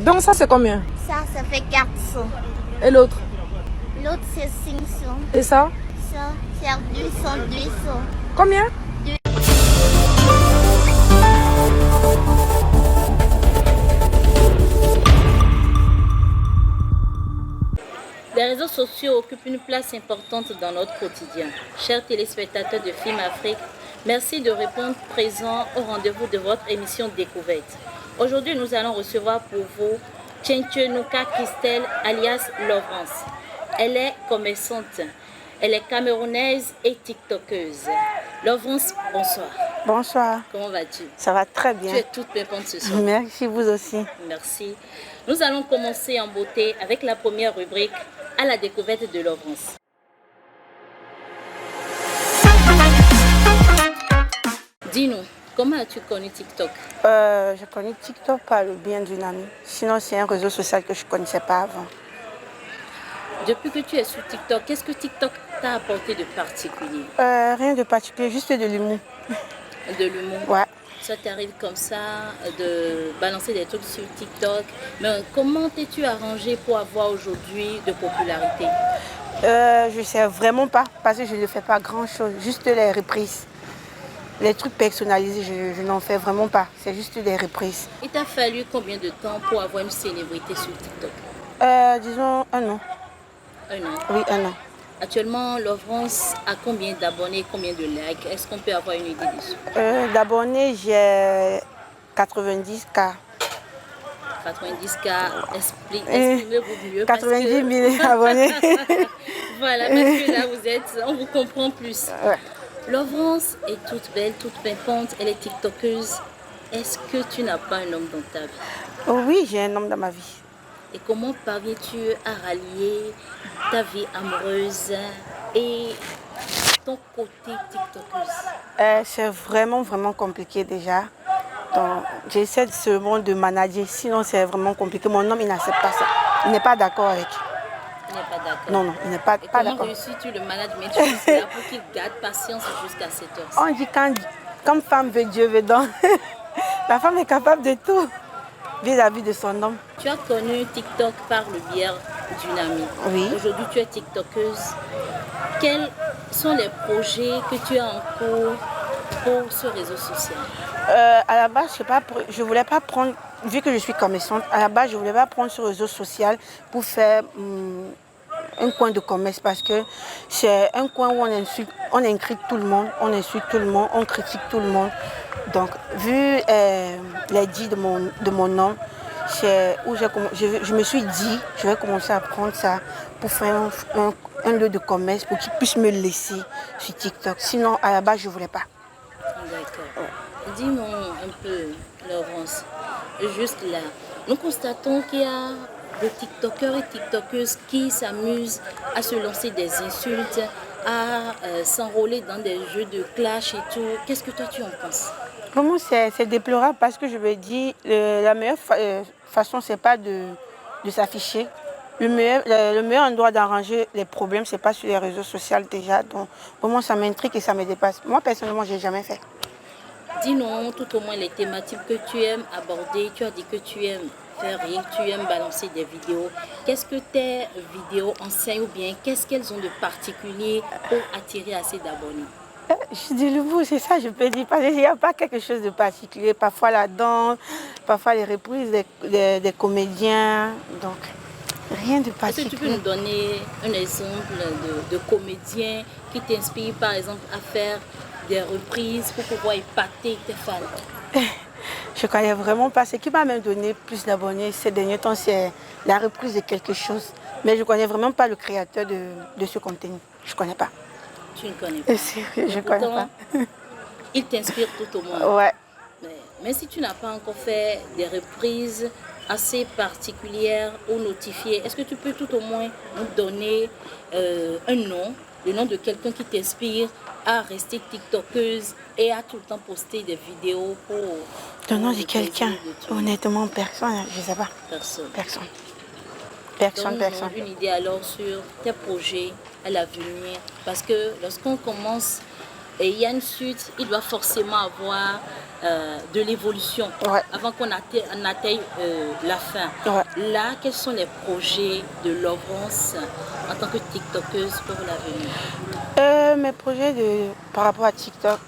Donc ça, c'est combien? Ça fait 400. Et l'autre? L'autre, c'est 500. Et ça? Ça, c'est 200. Combien? Les réseaux sociaux occupent une place importante dans notre quotidien. Chers téléspectateurs de Film Afrique, merci de répondre présent au rendez-vous de votre émission Découverte. Aujourd'hui, nous allons recevoir pour vous Tchéntchenouka Christelle, alias Laurence. Elle est commerçante, elle est camerounaise et tiktokeuse. Laurence, bonsoir. Bonsoir. Comment vas-tu? Ça va très bien. Tu es toute pimpante ce soir. Merci, vous aussi. Merci. Nous allons commencer en beauté avec la première rubrique, à la découverte de Laurence. Dis-nous, comment as-tu connu TikTok? Je connais TikTok par le bien d'une amie. Sinon, c'est un réseau social que je ne connaissais pas avant. Depuis que tu es sur TikTok, qu'est-ce que TikTok t'a apporté de particulier? Rien de particulier, juste de l'humour. De l'humour? Ouais. Ça t'arrive comme ça de balancer des trucs sur TikTok. Mais comment t'es-tu arrangé pour avoir aujourd'hui de popularité? Je ne sais vraiment pas parce que je ne fais pas grand-chose, juste les reprises. Les trucs personnalisés, je n'en fais vraiment pas. C'est juste des reprises. Il t'a fallu combien de temps pour avoir une célébrité sur TikTok? Disons 1 an. 1 an? Oui, 1 an. Actuellement, Laurence a combien d'abonnés, combien de likes? Est-ce qu'on peut avoir une idée dessus? D'abonnés, j'ai 90K. 90K, exprimez-vous mieux. 90 000 abonnés. Voilà, parce que là, on vous comprend plus. Ouais. Laurence est toute belle, toute pimpante, elle est tiktokeuse. Est-ce que tu n'as pas un homme dans ta vie? Oh oui, j'ai un homme dans ma vie. Et comment parviens-tu à rallier ta vie amoureuse et ton côté tiktokeuse? C'est vraiment compliqué déjà. Donc, j'essaie seulement de manager, sinon c'est vraiment compliqué. Mon homme, il n'accepte pas ça. Il n'est pas d'accord avec. Il n'est pas d'accord. Non, il n'est pas comment d'accord. réussis-tu le management? Tu es là pour qu'il garde patience jusqu'à cette heure. On dit quand femme veut, Dieu veut donc. La femme est capable de tout vis-à-vis de son homme. Tu as connu TikTok par le biais d'une amie. Oui. Aujourd'hui, tu es tiktokeuse. Quels sont les projets que tu as en cours pour ce réseau social? À la base, je ne voulais pas prendre, vu que je suis commerçante, à la base, je ne voulais pas prendre ce réseau social pour faire un coin de commerce parce que c'est un coin où on insulte tout le monde, on insulte tout le monde, on critique tout le monde. Donc, vu les dits de mon homme, je me suis dit, je vais commencer à prendre ça pour faire un lieu de commerce pour qu'il puisse me laisser sur TikTok. Sinon, à la base, je ne voulais pas. D'accord. Dis-nous un peu, Laurence, juste là, nous constatons qu'il y a des TikTokers et TikTokeuses qui s'amusent à se lancer des insultes, à s'enrôler dans des jeux de clash et tout. Qu'est-ce que toi tu en penses? Vraiment, c'est déplorable parce que je me dis, la meilleure façon, c'est pas de s'afficher. Le meilleur endroit d'arranger les problèmes, c'est pas sur les réseaux sociaux déjà. Donc, vraiment, ça m'intrigue et ça me dépasse. Moi, personnellement, je n'ai jamais fait. Dis-nous tout au moins les thématiques que tu aimes aborder. Tu as dit que tu aimes faire rire, tu aimes balancer des vidéos. Qu'est-ce que tes vidéos enseignent ou bien qu'est-ce qu'elles ont de particulier pour attirer assez d'abonnés? Je dis le bout, c'est ça, je peux dire. Parce qu'il n'y a pas quelque chose de particulier. Parfois la danse, parfois les reprises des comédiens. Donc, rien de particulier. Est-ce que tu peux nous donner un exemple de comédien qui t'inspire par exemple à faire des reprises pour pouvoir épater tes fans? Je ne connais vraiment pas. Ce qui m'a même donné plus d'abonnés ces derniers temps, c'est la reprise de quelque chose. Mais je ne connais vraiment pas le créateur de ce contenu. Je ne connais pas. Tu ne connais pas? Je ne connais pas. Il t'inspire tout au moins. Ouais. Mais si tu n'as pas encore fait des reprises assez particulières ou notifiées, est-ce que tu peux tout au moins nous donner un nom, le nom de quelqu'un qui t'inspire à rester tiktokeuse et à tout le temps poster des vidéos pour... Le nom de quelqu'un? Honnêtement, personne, je ne sais pas. Personne. Personne. Donc, une idée alors sur tes projets à l'avenir. Parce que lorsqu'on commence et il y a une suite, il doit forcément avoir de l'évolution, Ouais. avant qu'on atteigne la fin. Ouais. Là, quels sont les projets de Laurence en tant que TikTokeuse pour l'avenir? Mes projets par rapport à TikTok,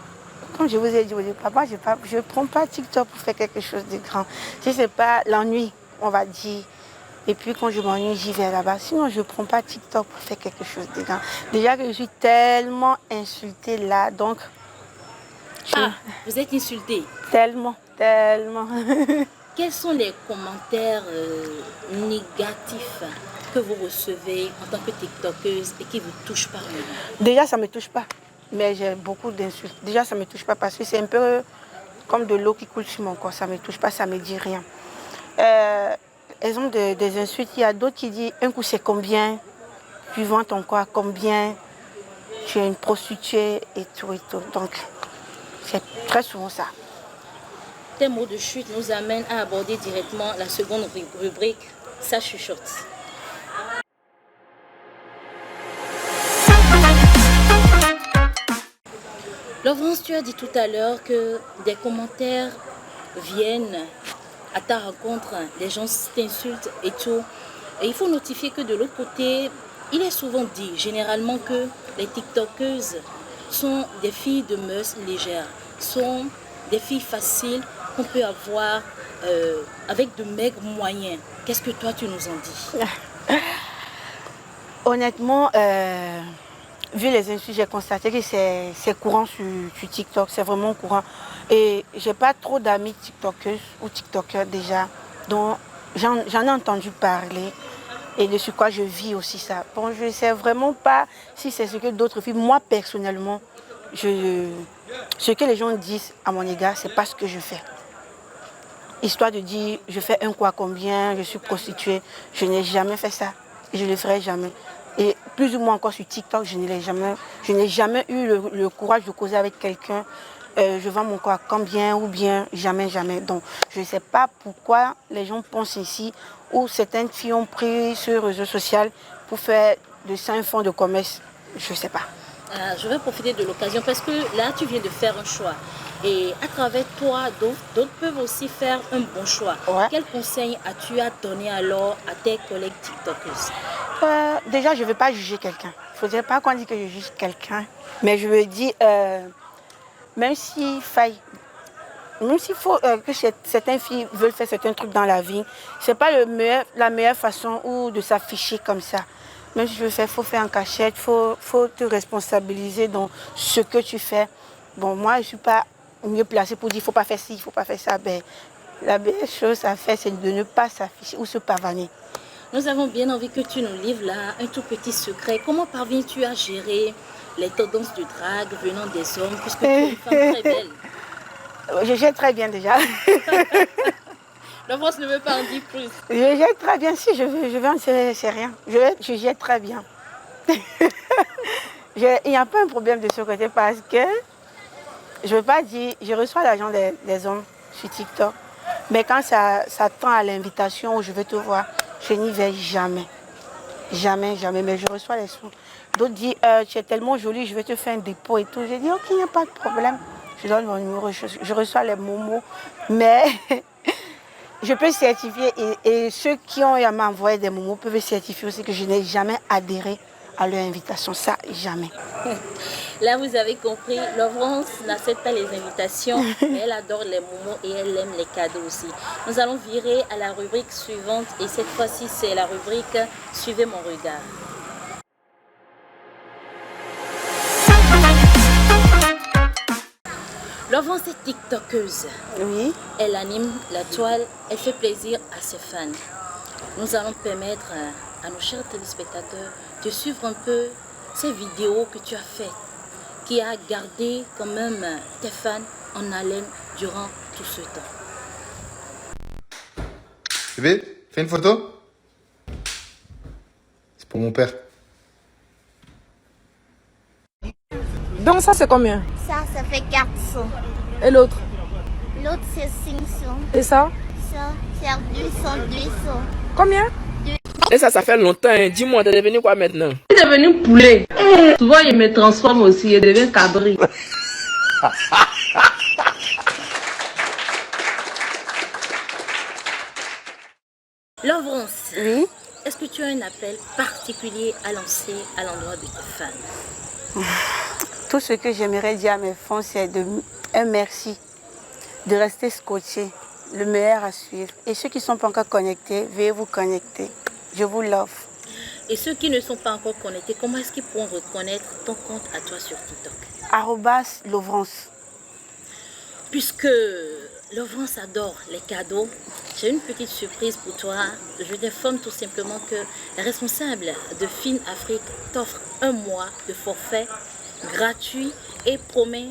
comme je vous ai dit au départ, je ne prends pas TikTok pour faire quelque chose de grand. Si ce n'est pas l'ennui, on va dire. Et puis quand je m'ennuie, j'y vais là-bas. Sinon, je ne prends pas TikTok pour faire quelque chose de grand. Déjà que je suis tellement insultée là, donc... Vous êtes insultée? Tellement. Quels sont les commentaires négatifs que vous recevez en tant que TikTokeuse et qui vous touchent par le moment? Déjà, ça ne me touche pas. Mais j'ai beaucoup d'insultes. Déjà, ça ne me touche pas parce que c'est un peu comme de l'eau qui coule sur mon corps. Ça ne me touche pas, ça ne me dit rien. Elles ont des insultes. Il y a d'autres qui disent un coup c'est combien, tu vends ton corps à combien, tu es une prostituée et tout et tout. Donc, c'est très souvent ça. Tes mots de chute nous amènent à aborder directement la seconde rubrique, ça chuchote. Laurence, tu as dit tout à l'heure que des commentaires viennent à ta rencontre, les gens t'insultent et tout. Et il faut notifier que de l'autre côté, il est souvent dit généralement que les TikTokeuses sont des filles de mœurs légères, sont des filles faciles qu'on peut avoir avec de maigres moyens. Qu'est-ce que toi tu nous en dis? Honnêtement, vu les insultes, j'ai constaté que c'est courant sur TikTok, c'est vraiment courant. Et j'ai pas trop d'amis TikTokeuses ou TikTokers déjà, dont j'en ai entendu parler et de sur quoi je vis aussi ça. Bon, je ne sais vraiment pas si c'est ce que d'autres filles, moi personnellement, ce que les gens disent à mon égard, c'est pas ce que je fais. Histoire de dire, je fais un quoi combien, je suis prostituée, je n'ai jamais fait ça et je ne le ferai jamais. Et plus ou moins encore sur TikTok, je n'ai jamais eu le courage de causer avec quelqu'un. Je vends mon corps à combien ou bien jamais. Donc je ne sais pas pourquoi les gens pensent ici ou certaines filles ont pris ce réseau social pour faire de ça un fonds de commerce. Je ne sais pas. Je vais profiter de l'occasion parce que là tu viens de faire un choix. Et à travers toi, d'autres peuvent aussi faire un bon choix. Ouais. Quel conseil as-tu à donner alors à tes collègues TikTokers? Déjà, je ne veux pas juger quelqu'un. Il ne faudrait pas qu'on dise que je juge quelqu'un. Mais je me dis, même s'il faut que certaines filles veulent faire certains trucs dans la vie, ce n'est pas la meilleure façon de s'afficher comme ça. Même si je veux faire, il faut faire en cachette, il faut te responsabiliser dans ce que tu fais. Bon, moi, je ne suis pas mieux placée pour dire il ne faut pas faire ci, il ne faut pas faire ça. Ben, la meilleure chose à faire, c'est de ne pas s'afficher ou se pavaner. Nous avons bien envie que tu nous livres là un tout petit secret. Comment parviens-tu à gérer les tendances de drague venant des hommes, puisque tu es une femme très belle? Je gère très bien déjà. La France ne veut pas en dire plus. Je gère très bien, si je veux en tirer, c'est rien. Je gère très bien. Il n'y a pas un problème de ce côté parce que je ne veux pas dire, je reçois l'argent des hommes sur TikTok, mais quand ça tend à l'invitation où je veux te voir, je n'y vais jamais. Jamais, mais je reçois les sous. D'autres disent, tu es tellement jolie, je vais te faire un dépôt et tout. Je dis, ok, il n'y a pas de problème. Je donne mon numéro, je reçois les momos, mais je peux certifier, et ceux qui ont m'envoyé des momos peuvent certifier aussi que je n'ai jamais adhéré à leur invitation, ça, jamais. Là, vous avez compris, Laurence n'accepte pas les invitations, mais elle adore les momos et elle aime les cadeaux aussi. Nous allons virer à la rubrique suivante et cette fois-ci, c'est la rubrique « Suivez mon regard ». Laurence est TikTokeuse. Oui. Elle anime la toile, elle fait plaisir à ses fans. Nous allons permettre à nos chers téléspectateurs de suivre un peu ces vidéos que tu as faites, qui a gardé quand même tes fans en haleine durant tout ce temps. Bébé, fais une photo. C'est pour mon père. Donc ça c'est combien? Ça fait 400. Et l'autre? L'autre, c'est 500. Et ça? Ça, c'est 200. Combien? Et ça fait longtemps. Hein. Dis-moi, t'es devenu quoi maintenant? Je suis devenu poulet. Souvent, il me transforme aussi. Il devient cabri. Laurence, Oui. est-ce que tu as un appel particulier à lancer à l'endroit de tes fans? Tout ce que j'aimerais dire à mes fans, c'est un merci, de rester scotché, le meilleur à suivre. Et ceux qui ne sont pas encore connectés, veuillez vous connecter. Je vous l'offre. Et ceux qui ne sont pas encore connectés, comment est-ce qu'ils pourront reconnaître ton compte à toi sur TikTok? @Lovrance. Puisque Laurence adore les cadeaux, j'ai une petite surprise pour toi. Je t'informe tout simplement que la responsable de Film Afrique t'offre un mois de forfait gratuit et promet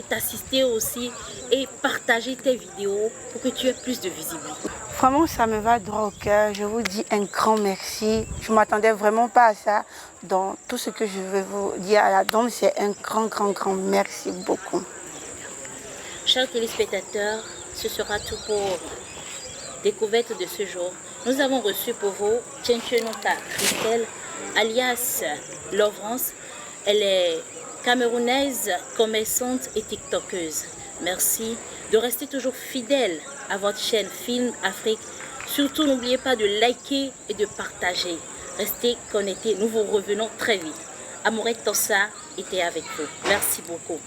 t'assister aussi et partager tes vidéos pour que tu aies plus de visibilité. Vraiment, ça me va droit au cœur. Je vous dis un grand merci. Je ne m'attendais vraiment pas à ça. Donc, tout ce que je veux vous dire à la dame, c'est un grand merci beaucoup. Chers téléspectateurs, ce sera tout pour découverte de ce jour. Nous avons reçu pour vous Tchenchenoka Christelle, alias Laurence. Elle est camerounaise, commerçante et tiktokeuse. Merci de rester toujours fidèle à votre chaîne Film Afrique. Surtout, n'oubliez pas de liker et de partager. Restez connectés, nous vous revenons très vite. Amourette Tossa était avec vous. Merci beaucoup.